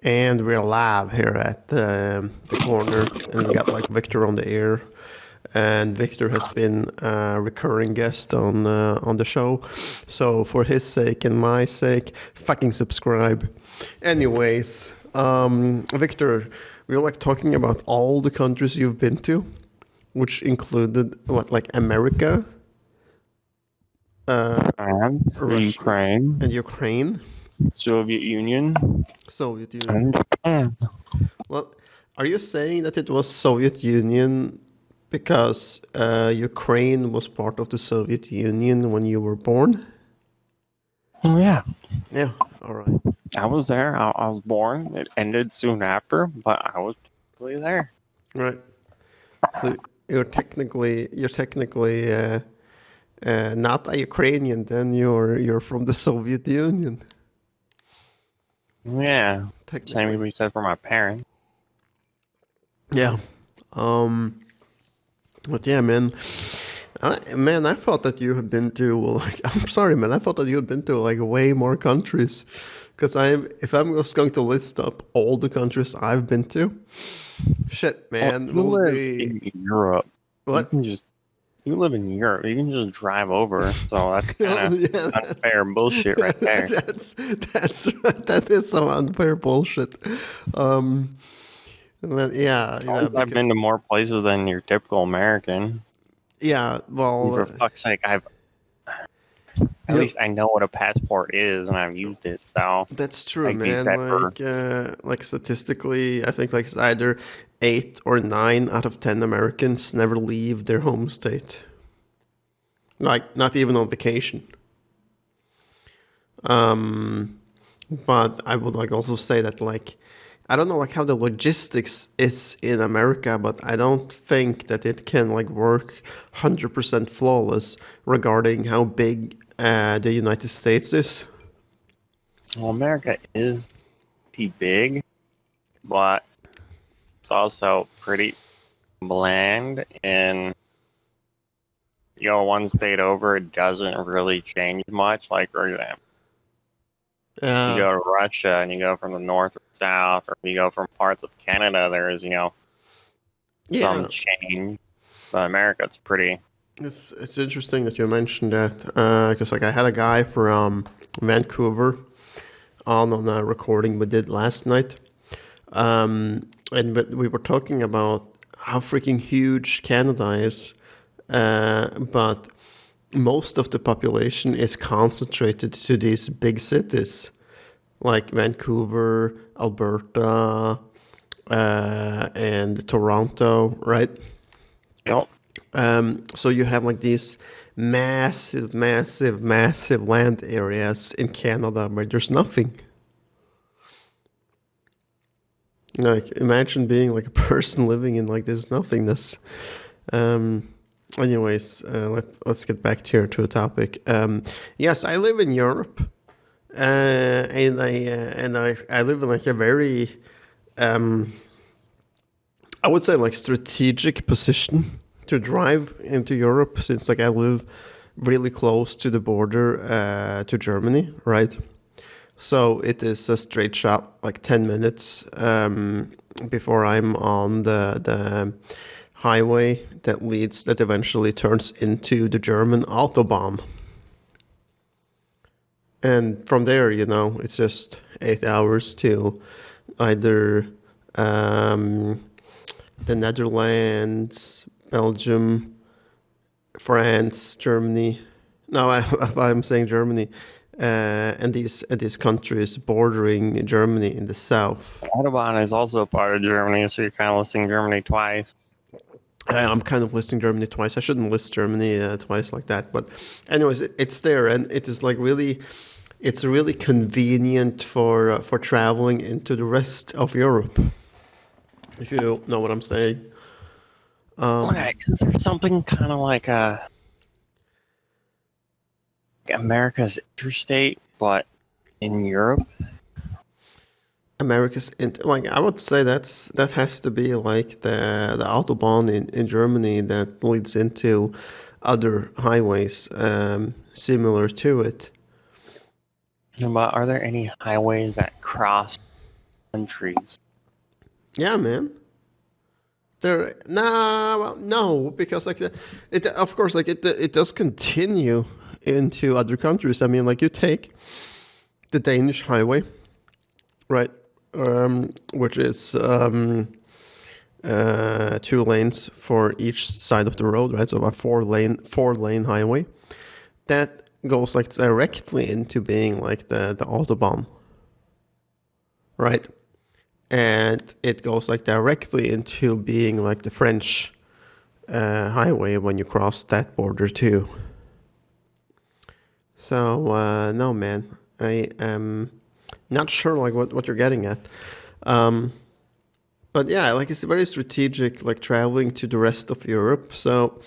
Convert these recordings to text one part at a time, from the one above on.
And we're live here at the corner, and we got like Victor on the air. And Victor has been a recurring guest on the show, so for his sake and my sake, fucking subscribe. Anyways, Victor, we were like talking about all the countries you've been to, which included what, like America, And Russia, Ukraine, and Ukraine, Soviet Union, Soviet Union. and Japan. Well, are you saying that it was Soviet Union because Ukraine was part of the Soviet Union when you were born? Oh, yeah, Yeah, all right. I was there. I was born. It ended soon after, but I was really there. Right. So you're technically not a Ukrainian, then you're from the Soviet Union, Yeah, same technically. can be said for my parents. Yeah. Um but yeah, man. I thought that you had been to like I'm sorry, man. I thought that you had been to like way more countries. Because if I'm just going to list up all the countries I've been to, shit, Well, man, you will live be in Europe. You what? can just you live in Europe. You can just drive over. So that's kind of Yeah, unfair bullshit right there. that is some unfair bullshit. Um, and then, At least I've because been to more places than your typical American. yeah, And well, for fuck's sake, at yeah, least I know what a passport is, and I've used it. So that's true, like be man. set for. Like statistically, I think like it's either 8 or 9 out of 10 Americans never leave their home state. Like not even on vacation. But I would like also say that like I don't know like how the logistics is in America, but I don't think that it can like work 100% flawless regarding how big the United States is. Well, America is pretty big, but it's also pretty bland. And you go one state over, it doesn't really change much. Like for example, you Uh, go to Russia and you go from the north or south, or you go from parts of Canada. There's some yeah, change. But America, it's pretty. it's interesting that you mentioned that because like I had a guy from Vancouver on a recording we did last night. And but we were talking about how freaking huge Canada is, but most of the population is concentrated to these big cities like Vancouver, Alberta, and Toronto, right? Yep. So you have like these massive, massive, massive land areas in Canada where there's nothing. Like imagine being like a person living in like this nothingness. Um, anyways, let's get back here to a topic. Yes, I live in Europe, and I live in like a very I would say like strategic position to drive into Europe since like I live really close to the border to Germany, right? So it is a straight shot, like 10 minutes before I'm on the highway that eventually turns into the German autobahn. And from there, it's just 8 hours to either um, the Netherlands, Belgium, France, Germany. No, I'm saying Germany, and these countries bordering Germany in the south. Autobahn is also a part of Germany, so you're kind of listing Germany twice. I'm kind of listing Germany twice. I shouldn't list Germany twice like that, but anyways, it's there, and it is like it's really convenient for traveling into the rest of Europe. If you know what I'm saying. Okay, is there something kind of like America's interstate, but in Europe? Like I would say that has to be like the autobahn in Germany that leads into other highways similar to it. But are there any highways that cross countries. Yeah, man. Well, no, because like it, of course, like it does continue into other countries. I mean, like you take the Danish highway, right? Which is 2 lanes for each side of the road, right? So a four lane highway that goes like directly into being like the autobahn, right? And it goes like directly into being like the French highway when you cross that border too. So no, man, I am not sure like what you're getting at. But yeah, like it's very strategic, like traveling to the rest of Europe. So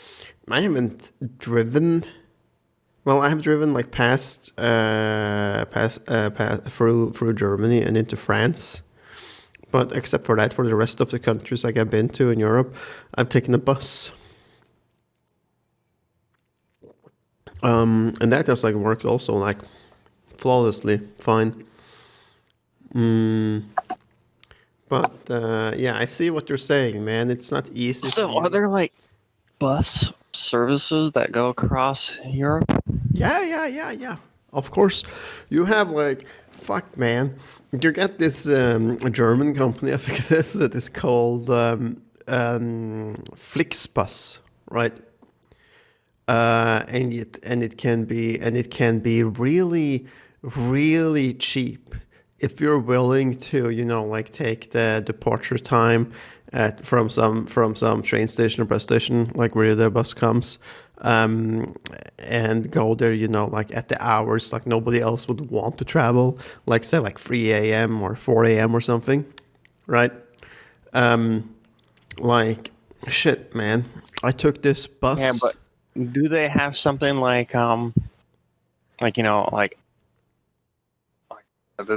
I haven't driven. Well, I have driven like past through Germany and into France. But except for that, for the rest of the countries like I've been to in Europe, I've taken a bus. And that has like worked also like flawlessly fine. But yeah, I see what you're saying, man. It's not easy. So, are there like bus services that go across Europe? Yeah. Of course, you have like fuck, man. You get this German company, I think it is, that is called Flixbus, right? And it can be really really cheap if you're willing to, like take the departure time from some train station or bus station, like where the bus comes, and go there, like at the hours like nobody else would want to travel, like say like 3 a.m. or 4 a.m. or something, right? Like shit, man. I took this bus. Yeah, but do they have something like do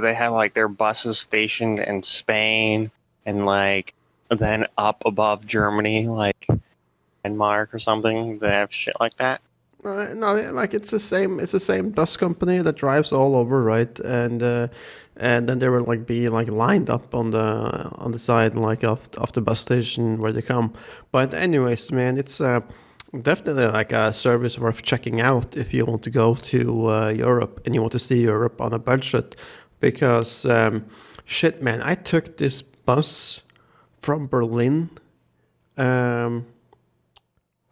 they have like their buses stationed in Spain and like then up above Germany, like Denmark or something? They have shit like that. No, like it's the same. It's the same bus company that drives all over, right? And then they will like be like lined up on the side like of the bus station where they come. But anyways, man, it's definitely like a service worth checking out if you want to go to Europe and you want to see Europe on a budget. Because shit, man, I took this bus from Berlin.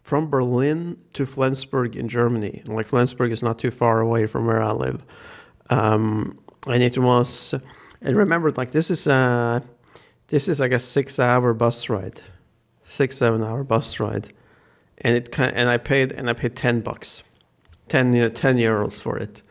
From Berlin to Flensburg in Germany. Like Flensburg is not too far away from where I live, and it was. And remember, like this is like a 6 hour bus ride, 6 7 hour bus ride, and I paid $10, 10 euros for it,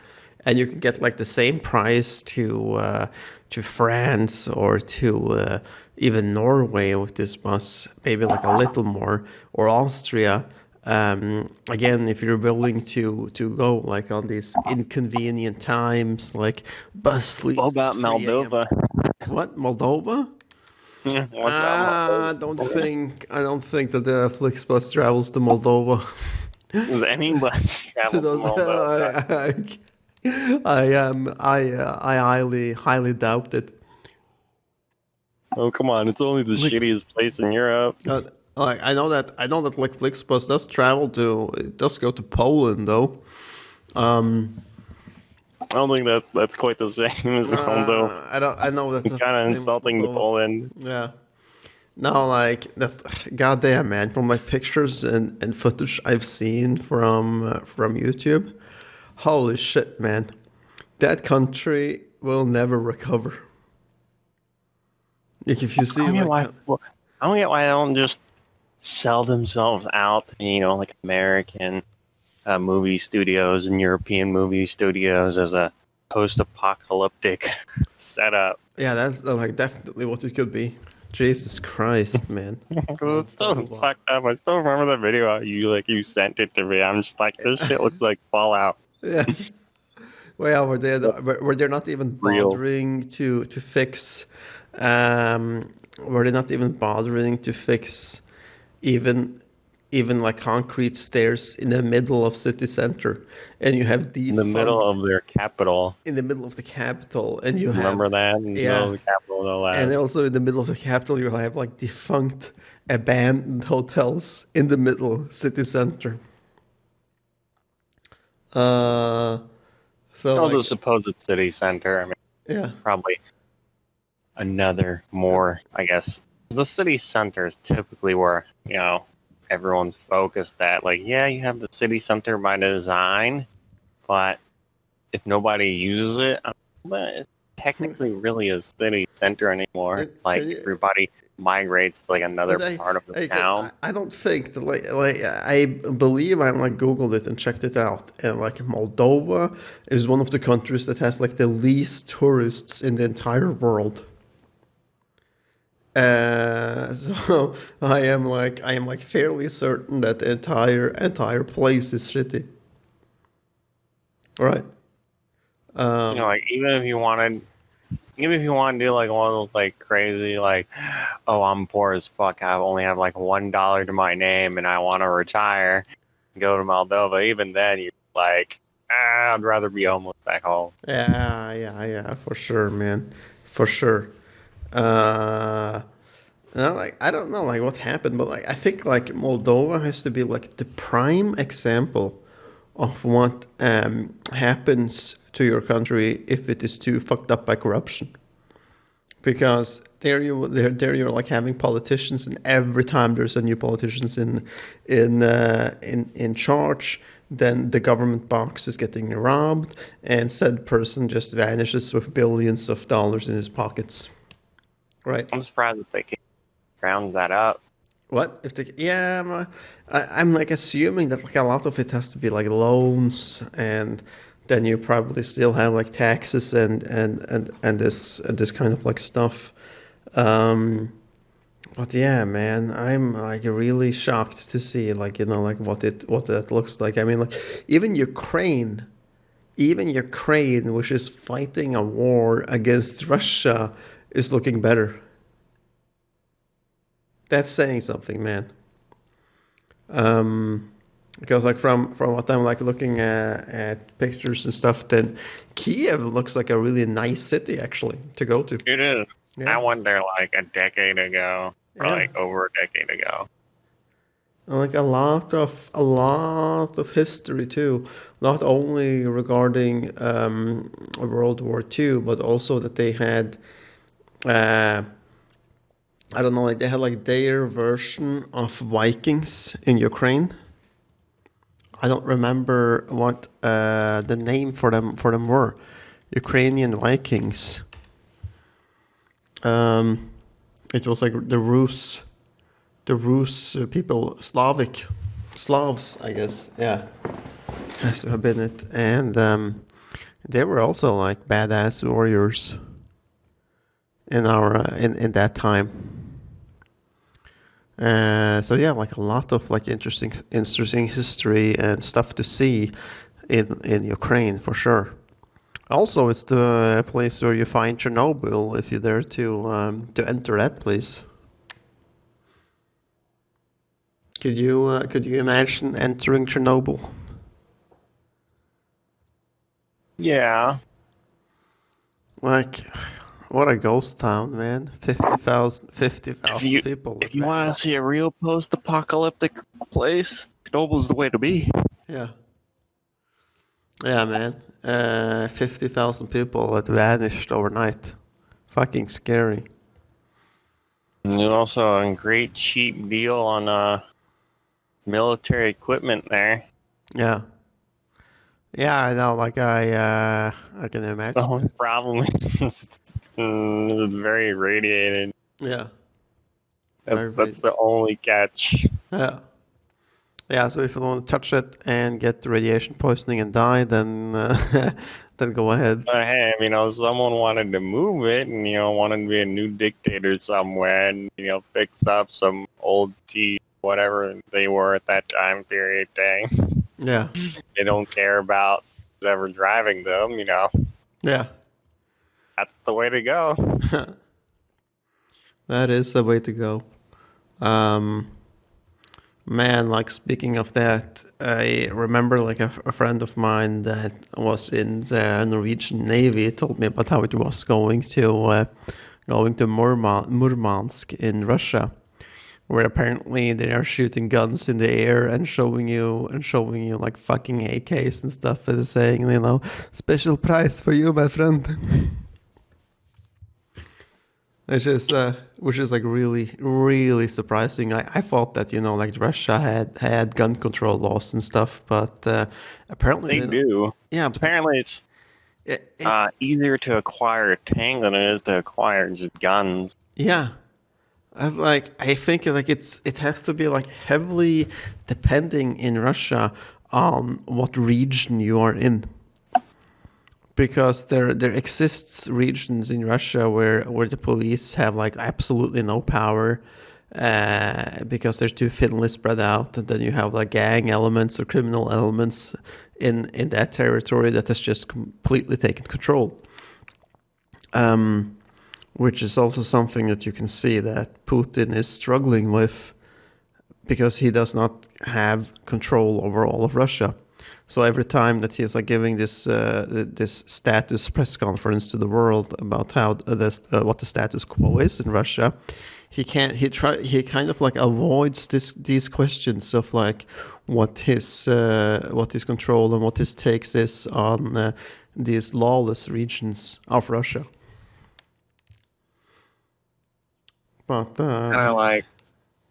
and you can get like the same price to France or to even Norway with this bus, maybe like a little more, or Austria. Again, if you're willing to go like on these inconvenient times, like bus leaves. What about 3 a.m. Moldova? What, Moldova? What about I don't think that the Flixbus travels to Moldova. Does any bus travel to Moldova? I highly doubt it. Oh come on! It's only the shittiest place in Europe. Like I know that like Flixbus does go to Poland though. I don't think that's quite the same as Moldova. I know that's It's kind of insulting to Poland. Yeah. No, like that. Goddamn, man! From my pictures and footage I've seen from YouTube, holy shit, man! That country will never recover. Like if you see, I don't get why they don't just sell themselves out, like American movie studios and European movie studios as a post-apocalyptic setup. Yeah, that's like definitely what it could be. Jesus Christ, man. It's so fucked up. I still remember the video you sent it to me. I'm just like, this shit looks like Fallout. Yeah. Well, were they not even bothering to fix? Were they not even bothering to fix even even like concrete stairs in the middle of city center, and you have In the middle defunct of their capital. in the middle of the capital, and you have Remember that? In the middle of yeah, the capital, no and less. also in the middle of the capital you have like defunct abandoned hotels in the middle city center. Uh, so Oh, the like supposed city center. I mean, yeah, probably another more, I guess. The city center is typically where, everyone's focused at. Like, yeah, you have the city center by design, but if nobody uses it, well, it's technically really a city center anymore. Like, can you, everybody migrates to like another but part of the I, town. I don't think that like I believe I like Googled it and checked it out, and like Moldova is one of the countries that has like the least tourists in the entire world. So I am like fairly certain that the entire place is shitty. Right. Like even if you want to do like one of those like crazy like, oh, I'm poor as fuck. I only have like $1 to my name, and I want to retire, go to Moldova. Even then, you're like, I'd rather be homeless back home. Yeah, for sure, man. For sure. Uh, and like I don't know like what happened, but like I think like Moldova has to be like the prime example of what happens to your country if it is too fucked up by corruption. Because there you're like having politicians, and every time there's a new politicians in charge, then the government box is getting robbed, and said person just vanishes with billions of dollars in his pockets. Right. I'm surprised that they can round that up. What if the yeah? I'm like assuming that like a lot of it has to be like loans, and then you probably still have like taxes and this kind of like stuff. Um, but yeah, man, I'm like really shocked to see like like what that looks like. I mean, like even Ukraine, even Ukraine, which is fighting a war against Russia, is looking better. That's saying something, man. Because like from what I'm like looking at pictures and stuff, then Kiev looks like a really nice city actually to go to. It is. I Yeah, went there like a decade ago, or yeah. like over a decade ago. And, like a lot of history too, not only regarding World War II, but also that they had uh, I don't know, like they had like their version of Vikings in Ukraine. I don't remember what the name for them were. Ukrainian Vikings. It was like the Rus people, Slavs, I guess. Yeah, has to have been it, and they were also like badass warriors in our in that time. So yeah, like a lot of like interesting history and stuff to see in Ukraine for sure. Also, it's the place where you find Chernobyl if you dare to enter that place. Could you imagine entering Chernobyl? Yeah. Like, what a ghost town, man! 50,000 people. If you want to see a real post-apocalyptic place, Chernobyl the way to be. Yeah, yeah, man. 50,000 people that vanished overnight. Fucking scary. And also a great cheap deal on military equipment there. Yeah. Yeah, I know. Like I can imagine. The only problem is it's very radiated. Yeah. That's the only catch. Yeah. Yeah. So if you want to touch it and get radiation poisoning and die, then then go ahead. But hey, someone wanted to move it and, wanted to be a new dictator somewhere and, fix up some old tea, whatever they were at that time period thing. Yeah. They don't care about who's ever driving them, Yeah. That's the way to go. That is the way to go. Man, like speaking of that, I remember like a friend of mine that was in the Norwegian Navy told me about how it was going to Murmansk in Russia, where apparently they are shooting guns in the air and showing you like fucking AKs and stuff and saying, special prize for you, my friend. Which is like really, really surprising. I thought that like Russia had gun control laws and stuff, but apparently They do. yeah, but Apparently, it's it easier to acquire a tank than it is to acquire just guns. yeah. I think like it has to be like heavily depending in Russia on what region you are in. Because there exists regions in Russia where the police have like absolutely no power because they're too thinly spread out, and then you have like gang elements or criminal elements in that territory that has just completely taken control. Which is also something that you can see that Putin is struggling with because he does not have control over all of Russia. So every time that he's like giving this status press conference to the world about how what the status quo is in Russia, he kind of like avoids these questions of like what his control and what his takes is on these lawless regions of Russia. But Kind of like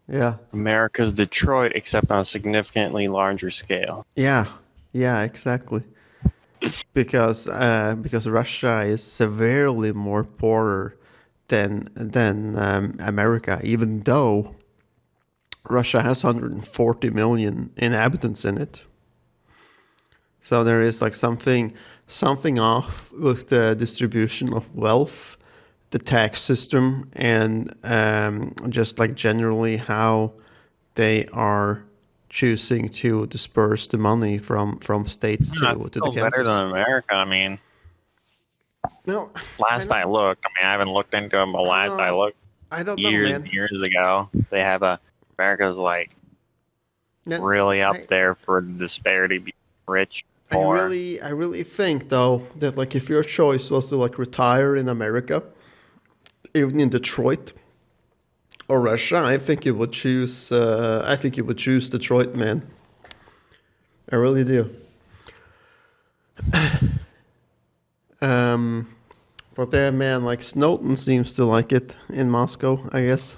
yeah, America's Detroit, except on a significantly larger scale. yeah, exactly. Because Russia is severely more poorer than America, even though Russia has 140 million inhabitants in it. So there is like something off with the distribution of wealth, the tax system, and just like generally how they are choosing to disperse the money from states It's to the still better counties. than America. I mean, Well, last I looked, I mean, I haven't looked into them, but last I looked, I don't know, years man. and years ago, they have America's like Yeah, really up I- there for the disparity between rich I and poor. really think though that like if your choice was to like retire in America, even in Detroit or Russia, I think you would choose. I think you would choose Detroit, man. I really do. But yeah, man, like Snowden seems to like it in Moscow, I guess.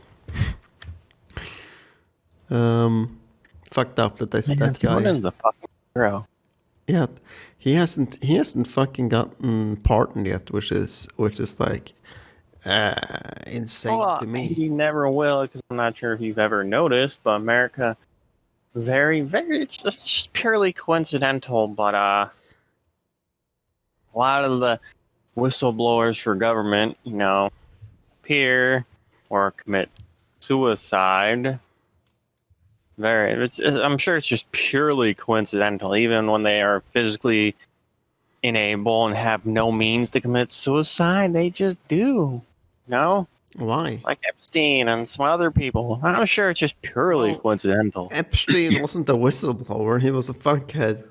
Fucked up that Man, that guy. Snowden's the fucking hero. Yeah, he hasn't fucking gotten pardoned yet, which is like insane Well, to me. he never will, because I'm not sure if you've ever noticed, but America, very, very, it's just purely coincidental, but a lot of the whistleblowers for government, appear or commit suicide. I'm sure it's just purely coincidental, even when they are physically unable and have no means to commit suicide, they just do. Why? Like Epstein and some other people. I'm sure it's just purely Well, coincidental. Epstein wasn't a whistleblower; he was a fuckhead.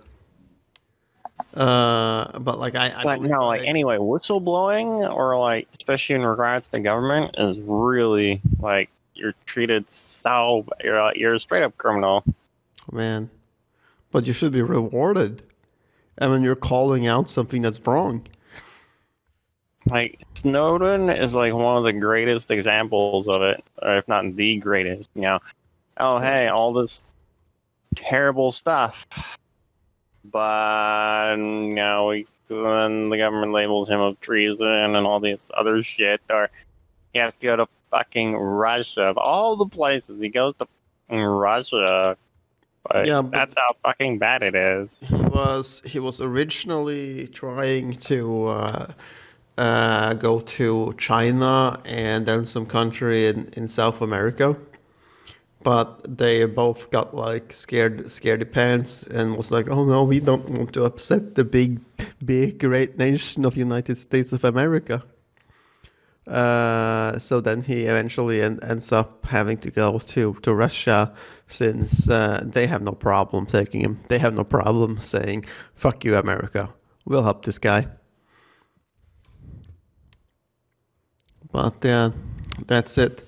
But like I But believe, no, like anyway, whistleblowing or like especially in regards to government is really like you're treated so you're a straight up criminal. man. But you should be rewarded. I mean, you're calling out something that's wrong. Like Snowden is like one of the greatest examples of it, or if not the greatest. Oh hey, all this terrible stuff, but when the government labels him of treason and all this other shit, or he has to go to fucking Russia. Of all the places he goes to Russia, but Yeah, but- that's how fucking bad it is. He was originally trying to go to China and then some country in South America, but they both got like scaredy pants and was like, oh no, we don't want to upset the big great nation of United States of America. So then he eventually ends up having to go to Russia since they have no problem taking him. They have no problem saying, fuck you, America. We'll help this guy. But that's it.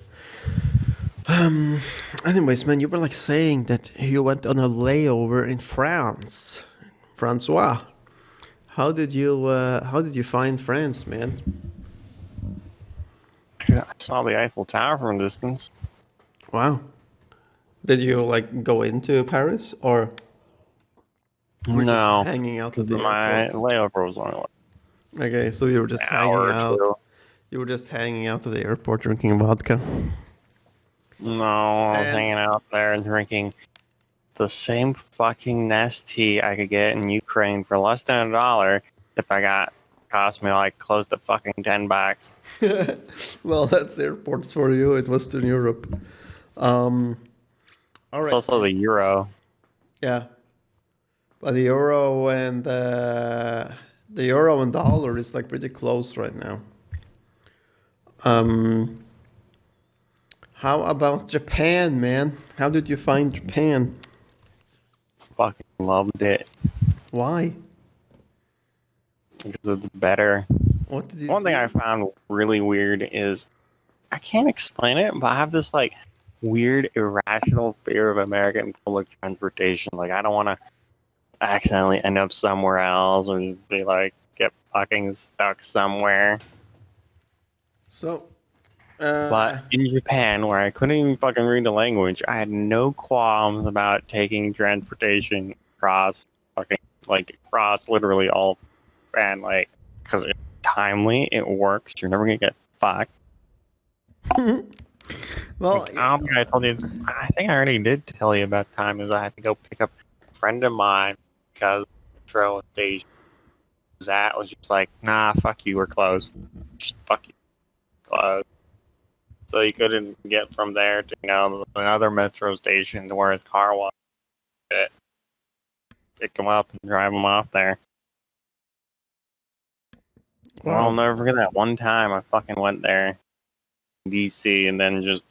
Anyways, man, you were like saying that you went on a layover in France. Francois, how did you find France, man? I saw the Eiffel Tower from a distance. Wow. Did you like go into Paris or were you No, hanging out at because the my airport? layover was only like Okay, so you were just an hanging hour or out. two. You were just hanging out at the airport drinking vodka. No, I was And hanging out there and drinking the same fucking Nestea I could get in Ukraine for less than $1. If I got cost me like close to fucking $10. well, that's airports for you in Western Europe. All It's right, also man. the euro. Yeah, but the euro and dollar is like pretty close right now. Um, how about Japan, man? How did you find Japan? Fucking loved it Why? because it's better. What did you One thing I do? found really weird is I can't explain it, but I have this like weird irrational fear of American public transportation. Like I don't want to accidentally end up somewhere else or just be like get fucking stuck somewhere. So, But in Japan, where I couldn't even fucking read the language, I had no qualms about taking transportation across fucking like across literally all and like because it's timely, it works. You're never gonna get fucked. well, I don't think I told you. I think I already did tell you about the time is I had to go pick up a friend of mine because trail station that was just like, nah, fuck you, we're closed. Just fuck you, closed. So he couldn't get from there to another metro station to where his car was. Pick him up and drive him off there. Well, I'll wow. never forget that one time I fucking went there, DC, and then just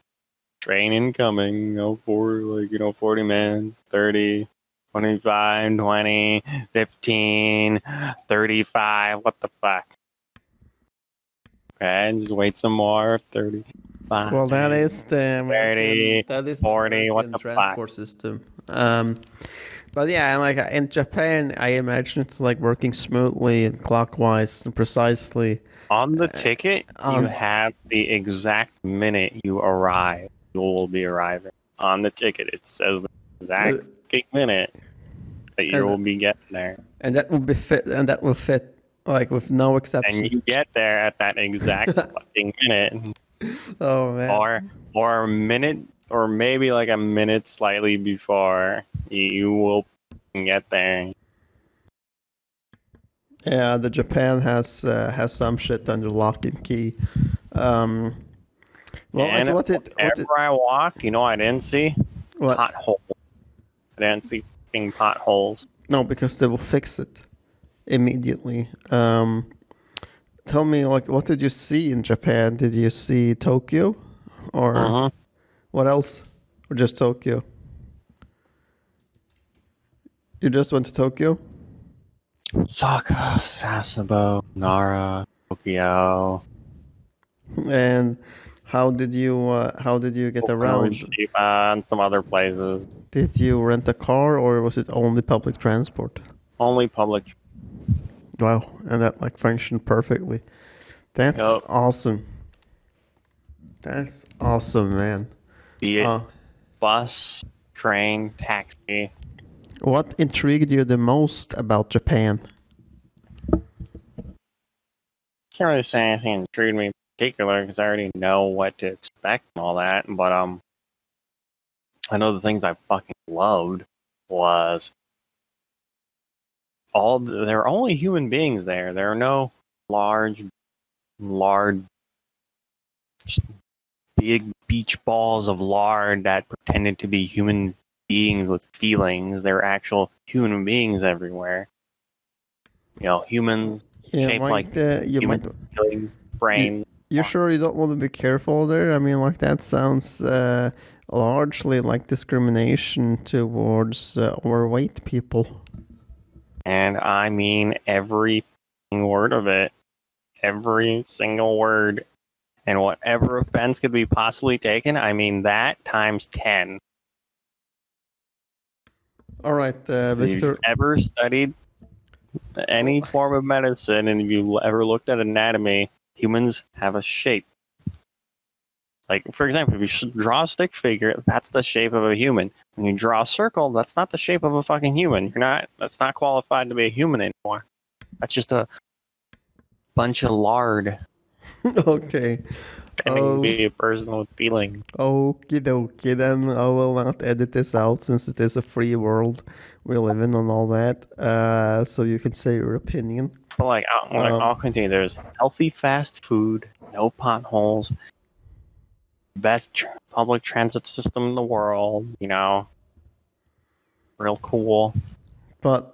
train incoming, for 40 minutes, 30, 25, 20, 15, 35. What the fuck? Okay, just wait some more. 35. Well, that is the 30, that is the 40. What American the fuck? transport system. But yeah, and like in Japan, I imagine it's like working smoothly and clockwise and precisely. On the ticket, you Um, have the exact minute you arrive. You will be arriving. On the ticket, it says the exact minute that you And- will be getting there. and that will be fit, and that will fit like with no exception. And you get there at that exact fucking minute. Oh man. Or a minute, or maybe like a minute slightly before you will get there. Yeah, the Japan has some shit under lock and key. Well, And like what did wherever I walked, I didn't see what? potholes. I didn't see fucking potholes. No, because they will fix it immediately. Tell me, like, what did you see in Japan? Did you see Tokyo, or Uh-huh. what else, or just Tokyo? You just went to Tokyo, Osaka, Sasebo, Nara, Tokyo. and how did you get around? Hiroshima, and some other places. Did you rent a car, or was it only public transport? Only public. Wow, and that like functioned perfectly. That's Yep. awesome. That's awesome, man. Be it Uh, bus, train, taxi. what intrigued you the most about Japan? Can't really say anything that intrigued me in particular because I already know what to expect and all that. But I know the things I fucking loved was there are only human beings there. There are no large, just big beach balls of lard that pretended to be human beings with feelings. There are actual human beings everywhere. Humans You shaped might, like you human might, feelings, brains. You sure you don't want to be careful there? I mean, like that sounds largely like discrimination towards overweight people. And I mean every word of it. Every single word. And whatever offense could be possibly taken, I mean that times 10. All right, If you've Victor. ever studied any form of medicine and if you ever looked at anatomy, humans have a shape. Like, for example, if you draw a stick figure, that's the shape of a human. When you draw a circle, that's not the shape of a fucking human. That's not qualified to be a human anymore. That's just a bunch of lard. Okay. Pretending to be a person with feeling. Okie dokie, then I will not edit this out since it is a free world we live in and all that. So you can say your opinion. But I'll continue. There's healthy fast food, no potholes, best public transit system in the world. Real cool. But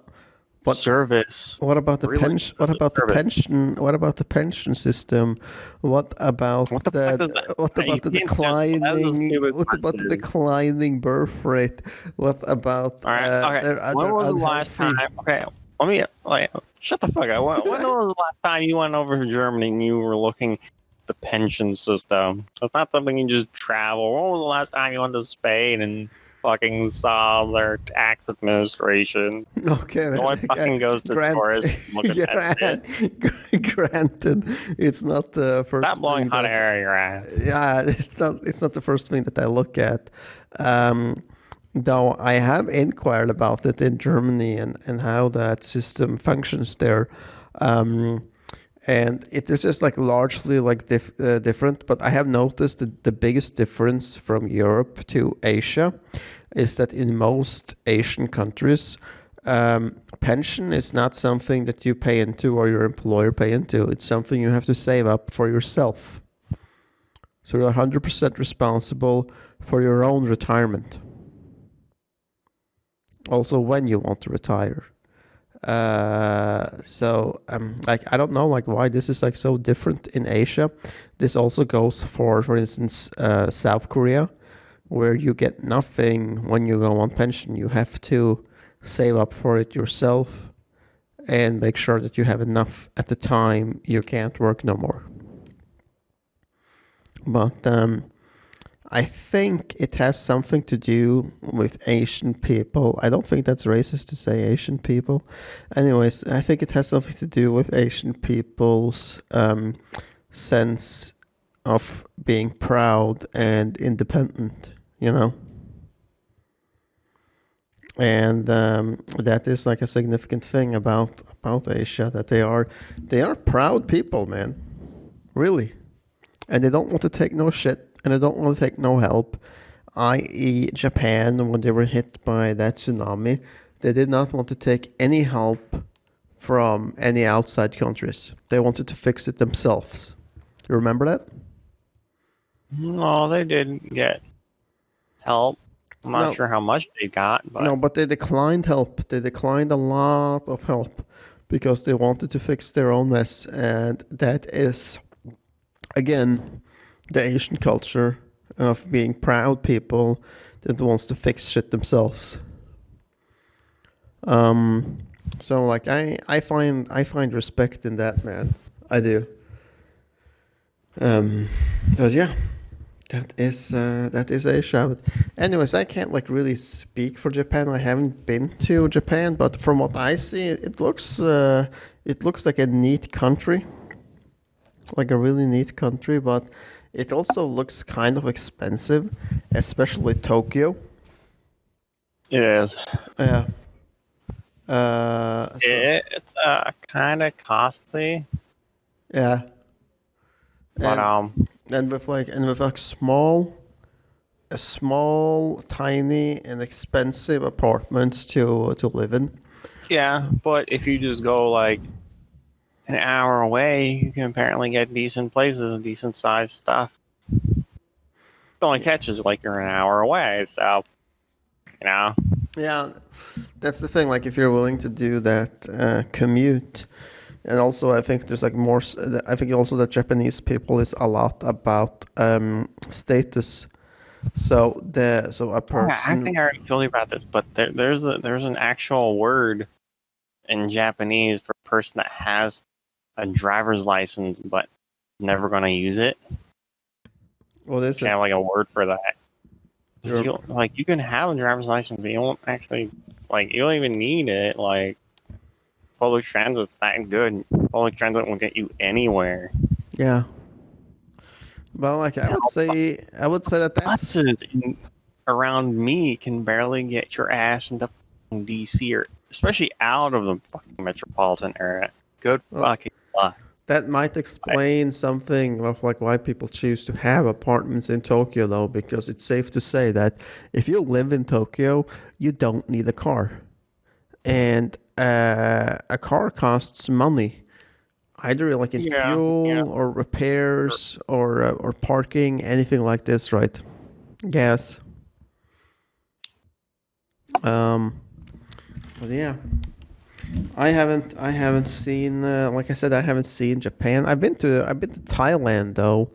service. what about the Really pension? What about the service. pension? What about the pension system? What about What the fuck is that? What You about the can't say that. That's a declining? stupid What about the question. declining birth rate? What about All right. Okay. their When other was the last unhealthy? time? Okay. Let me shut the fuck up. When was the last time you went over to Germany and you were looking at the pension system? It's not something you just travel. When was the last time you went to Spain and fucking saw their tax administration? Okay, No one fucking goes to tourists and look at that shit. Granted, it's not the first. Stop blowing thing hot that- air in your ass. Yeah, it's not the first thing that I look at. Though I have inquired about it in Germany and how that system functions there. And it is just like largely like different, but I have noticed that the biggest difference from Europe to Asia is that in most Asian countries, pension is not something that you pay into or your employer pay into. It's something you have to save up for yourself. So you're 100% responsible for your own retirement. Also, when you want to retire. Like I don't know like why this is like so different in Asia. This also goes for instance, South Korea, where you get nothing when you go on pension. You have to save up for it yourself and make sure that you have enough at the time you can't work no more. But I think it has something to do with Asian people. I don't think that's racist to say Asian people. Anyways, I think it has something to do with Asian people's sense of being proud and independent, And that is like a significant thing about Asia, that they are proud people, man. Really. And they don't want to take no shit. And they don't want to take no help, i.e. Japan, when they were hit by that tsunami, they did not want to take any help from any outside countries. They wanted to fix it themselves. You remember that? No, they didn't get help. I'm not sure how much they got, but No, but they declined help. They declined a lot of help because they wanted to fix their own mess. And that is, again, the Asian culture of being proud people that wants to fix shit themselves. So like I find respect in that, man. I do. But yeah, that is Asia. But anyways, I can't like really speak for Japan. I haven't been to Japan, but from what I see, it looks like a neat country, like a really neat country, but it also looks kind of expensive, especially Tokyo. it is. Yeah. It's kind of costly, Yeah. but And with like small, tiny, and expensive apartments to live in. yeah. But if you just go like an hour away, you can apparently get decent places, decent sized stuff. The only catch is like you're an hour away, so Yeah, that's the thing. Like, if you're willing to do that commute, And also, I think there's like more. I think also that Japanese people is a lot about status. So a Yeah, I person. think I already told you about this, but there's an actual word in Japanese for a person that has a driver's license but never gonna use it. What is You it? have like a word for that. 'Cause You're- you can have a driver's license, but you don't actually you don't even need it. Like public transit's that good. Public transit will get you anywhere. Yeah. Well, like I would say that that's Buses around me can barely get your ass into DC or especially out of the fucking metropolitan area. Good well, fucking luck. that might explain something of like why people choose to have apartments in Tokyo, though, because it's safe to say that if you live in Tokyo, you don't need a car, and a car costs money. Either like in Yeah, fuel or repairs or parking, anything like this, right? Gas. Um, but yeah, I haven't seen like I said, I haven't seen Japan. I've been to Thailand though,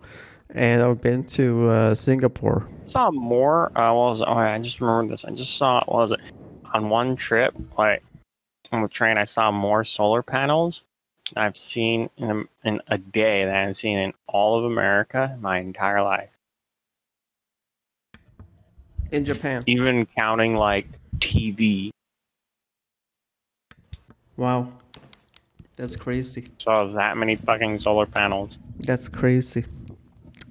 and I've been to Singapore. saw more. I just remembered this. I just saw. What was it on one trip? Like on the train, I saw more solar panels I've seen in a day than I've seen in all of America my entire life. In Japan. Even counting like TV. Wow, that's crazy. So that many fucking solar panels. That's crazy.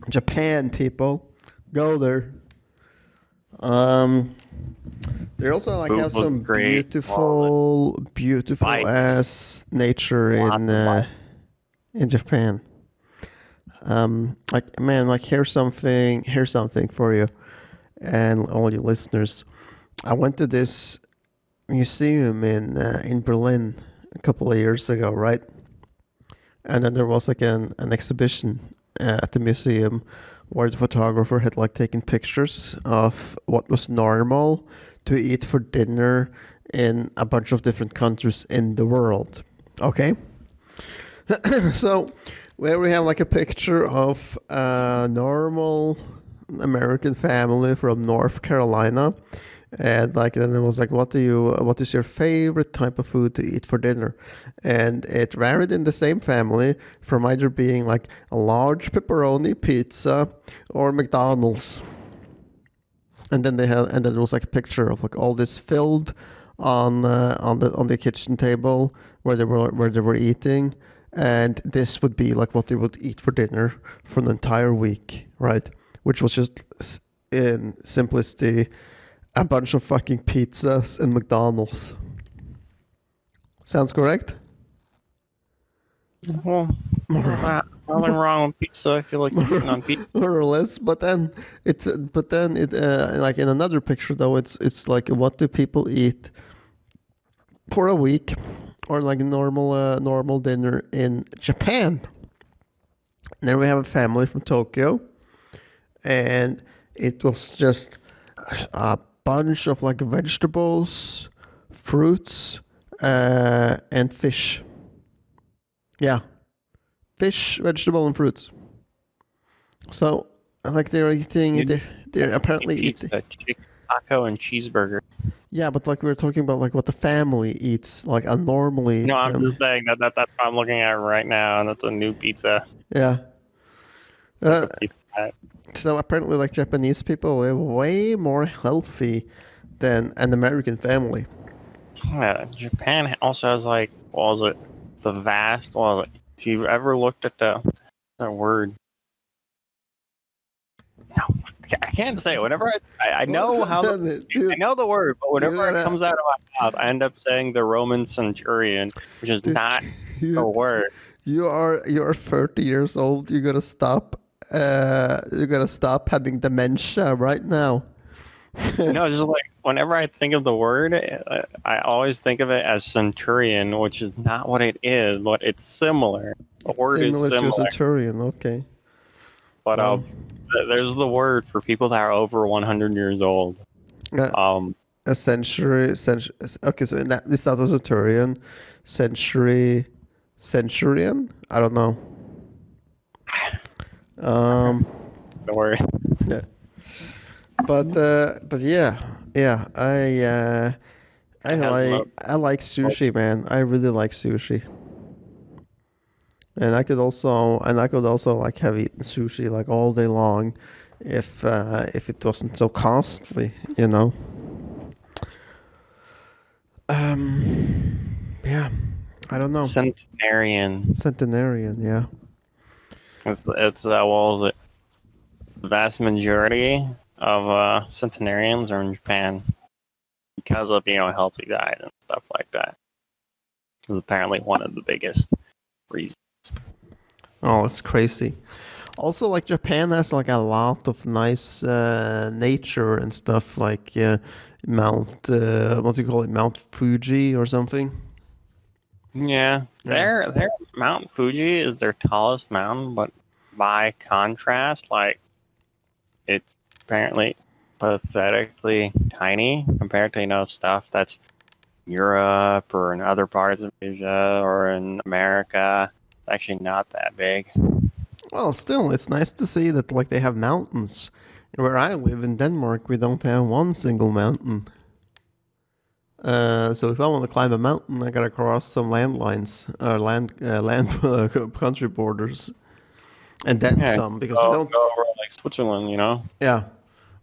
Japan people, go there. Um, they also like Food have was some great. beautiful Bikes. ass nature Lots of bikes. in Japan. Like man, like here's something for you and all you listeners. I went to this museum in Berlin a couple of years ago, right? And then there was like an exhibition at the museum where the photographer had like taken pictures of what was normal to eat for dinner in a bunch of different countries in the world. Okay, so where we have like a picture of a normal American family from North Carolina, and like then it was like, what is your favorite type of food to eat for dinner? And it varied in the same family from either being like a large pepperoni pizza or McDonald's. And then there was like a picture of like all this filled on the kitchen table where they were eating, and this would be like what they would eat for dinner for an entire week, right? Which was just in simplicity a bunch of fucking pizzas and McDonald's. Sounds correct? Well, nothing wrong with pizza. I feel like you're eating on pizza. More or less, but then it like in another picture though, it's like what do people eat for a week or like a normal dinner in Japan. And then we have a family from Tokyo, and it was just a bunch of like vegetables, fruits, and fish. Yeah, fish, vegetable, and fruits. So like they're eating, they're apparently eating. Pizza, chicken, taco, and cheeseburger. Yeah, but like we were talking about like what the family eats, like a normally. No, I'm just saying that's what I'm looking at right now, and that's a new pizza. Yeah. Pizza Hut. So apparently, like Japanese people live way more healthy than an American family. Yeah, Japan also has like, what was it? The vast. Well, if you've ever looked at that word, no, I can't say it. Whenever I know how I know the word, but whenever it comes out of my mouth, I end up saying the Roman centurion, which is not the word. You're 30 years old. You gotta stop. You gotta stop having dementia right now. No, just like whenever I think of the word, I always think of it as centurion, which is not what it is, but it's similar. The word is Similar to similar, centurion. Okay. but Wow. there's the word for people that are over 100 years old. A century. Okay, so this is not a centurion. Century. Centurion? I don't know. Um, Don't worry. yeah. But yeah, yeah. It has most. I like sushi, man. I really like sushi. And I could also like have eaten sushi like all day long if it wasn't so costly, you know. Yeah. I don't know. Centenarian. Centenarian, yeah. It's what was it? The vast majority of centenarians are in Japan because of healthy diet and stuff like that. It's apparently one of the biggest reasons. Oh, it's crazy. Also, like Japan has like a lot of nice nature and stuff, like Mount what do you call it, Mount Fuji or something. Yeah, their Mount Fuji is their tallest mountain, but by contrast, like it's apparently pathetically tiny compared to stuff that's Europe or in other parts of Asia or in America. It's actually not that big. Well, still, it's nice to see that like they have mountains. Where I live in Denmark, we don't have one single mountain. So if I want to climb a mountain, I gotta cross some landlines or land country borders, and then some because they don't. Go over like Switzerland. Yeah,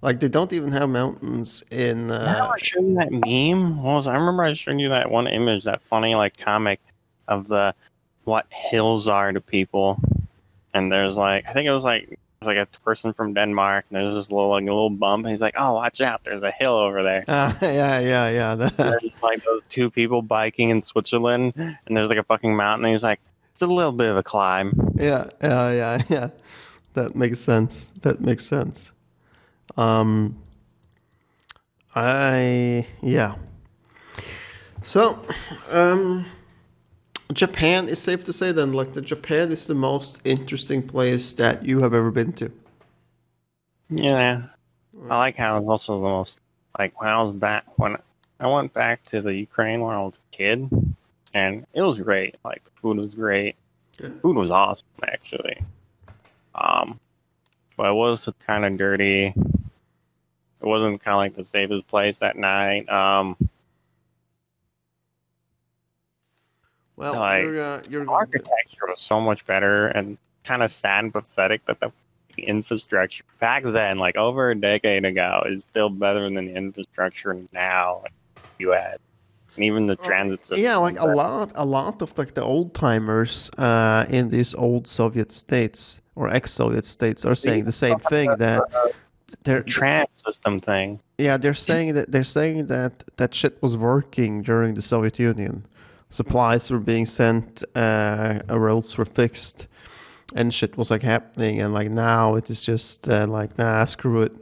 like they don't even have mountains in. I showed you that meme. What was I remember I showed you that one image, that funny like comic of the what hills are to people, and there's like I think it was like a person from Denmark, and there's this little bump, and he's like, "Oh, watch out! There's a hill over there." Yeah. There's like those two people biking in Switzerland, and there's like a fucking mountain, and he's like, "It's a little bit of a climb." Yeah. That makes sense. That makes sense. Yeah. So, Japan is safe to say then, like that Japan is the most interesting place that you have ever been to. Yeah, I like how it's also the most like when I went back to the Ukraine when I was a kid, and it was great. Like the food was great, food was awesome actually. But it was kind of dirty. It wasn't kind of like the safest place at night. Well, Like, you're architecture was so much better, and kind of sad and pathetic that the infrastructure back then, like over a decade ago, is still better than the infrastructure now. Like, you had, and even the transit system. yeah, like a lot of like the old timers in these old Soviet states or ex-Soviet states are saying the same thing that the transit system thing. yeah, they're saying that shit was working during the Soviet Union. Supplies were being sent, roads were fixed, and shit was like happening. And like now, it is just like nah, screw it.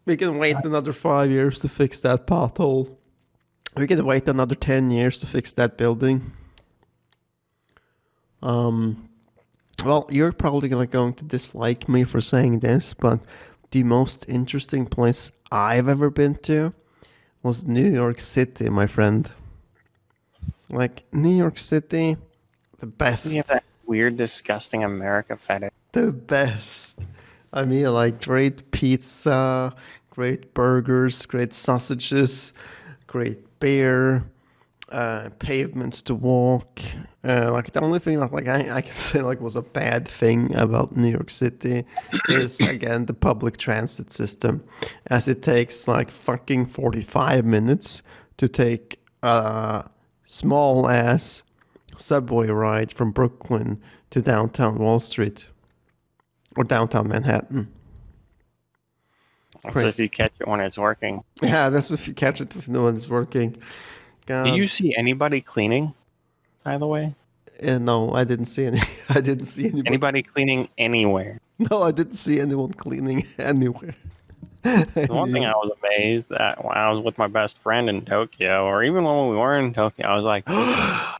We can wait another 5 years to fix that pothole. We can wait another 10 years to fix that building. Well, you're probably going to dislike me for saying this, but the most interesting place I've ever been to was New York City, my friend. Like, New York City, the best. You have that weird, disgusting America fetish. The best. I mean, like, great pizza, great burgers, great sausages, great beer, pavements to walk. Like, the only thing that, like, I can say, like, was a bad thing about New York City is, again, the public transit system. As it takes, like, fucking 45 minutes to take small ass subway ride from Brooklyn to downtown Wall Street or downtown Manhattan. So if you catch it when it's working. Yeah, that's if you catch it when it's working. God. Did you see anybody cleaning, by the way? No, I didn't see any. I didn't see anybody. Anybody cleaning anywhere? No, I didn't see anyone cleaning anywhere. The one thing I was amazed at when I was with my best friend in Tokyo, or even when we were in Tokyo, I was like, oh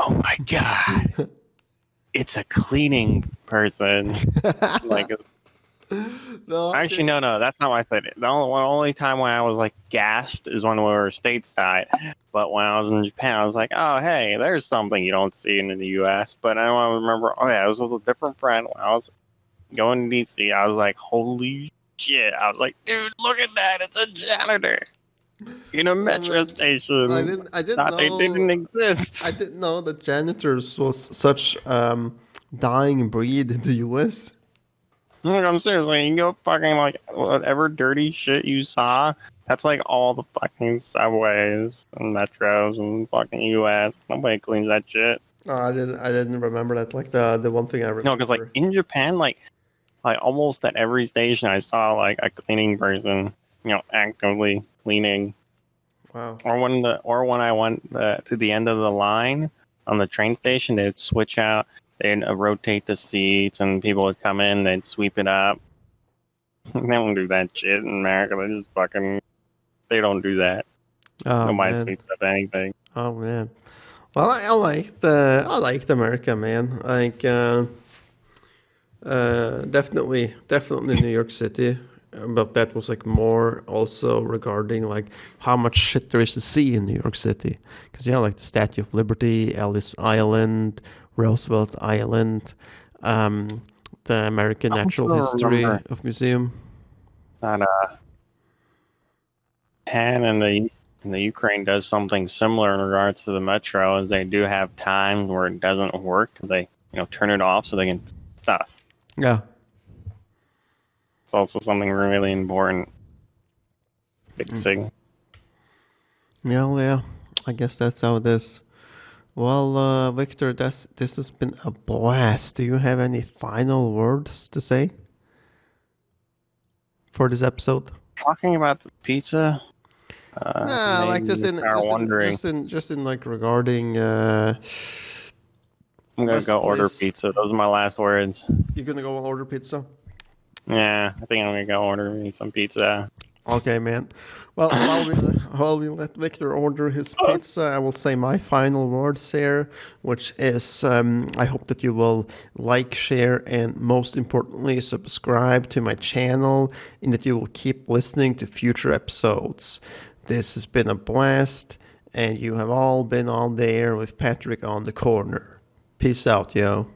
my God, it's a cleaning person. Like, No, Actually, no, that's not what I said. The only time when I was like gasped is when we were stateside. But when I was in Japan, I was like, oh, hey, there's something you don't see in the U.S. But I don't remember. Oh yeah, I was with a different friend when I was going to DC. I was like, holy shit! I was like, dude, look at that! It's a janitor in a metro man, station. I didn't Thought they didn't know. I exist. didn't know that janitors was such dying breed in the U.S. Like, I'm seriously, you go fucking like whatever dirty shit you saw. That's like all the fucking subways and metros and fucking US. Nobody cleans that shit. I didn't remember that. Like the one thing I No, because like remember. in Japan, like almost at every station, I saw like a cleaning person, actively cleaning. Wow. Or when I went to the end of the line on the train station, they'd switch out, they'd rotate the seats, and people would come in, they'd sweep it up. They don't do that shit in America. They don't do that. Oh Nobody man. sweeps up anything. Oh man. Well, I liked America, man. Like definitely New York City, but that was like more also regarding like how much shit there is to see in New York City, because like the Statue of Liberty, Ellis Island, Roosevelt Island, um, the American I Natural also History remember of Museum. that Japan and the Ukraine does something similar in regards to the metro, is they do have times where it doesn't work. They turn it off so they can stuff. Yeah, It's also something really important. Fixing. yeah. I guess that's how it is. Well, Victor, this has been a blast. Do you have any final words to say for this episode? Talking about the pizza, Nah, maybe like you are wondering. just in like regarding I'm gonna best go order place. pizza. Those are my last words. You're gonna go order pizza. Yeah, I think I'm gonna go order me some pizza. Okay, man. Well, while we let Victor order his pizza, I will say my final words here, which is I hope that you will like, share, and most importantly, subscribe to my channel, and that you will keep listening to future episodes. This has been a blast, and you have all been on there with Patrick on the corner. Peace out, yo.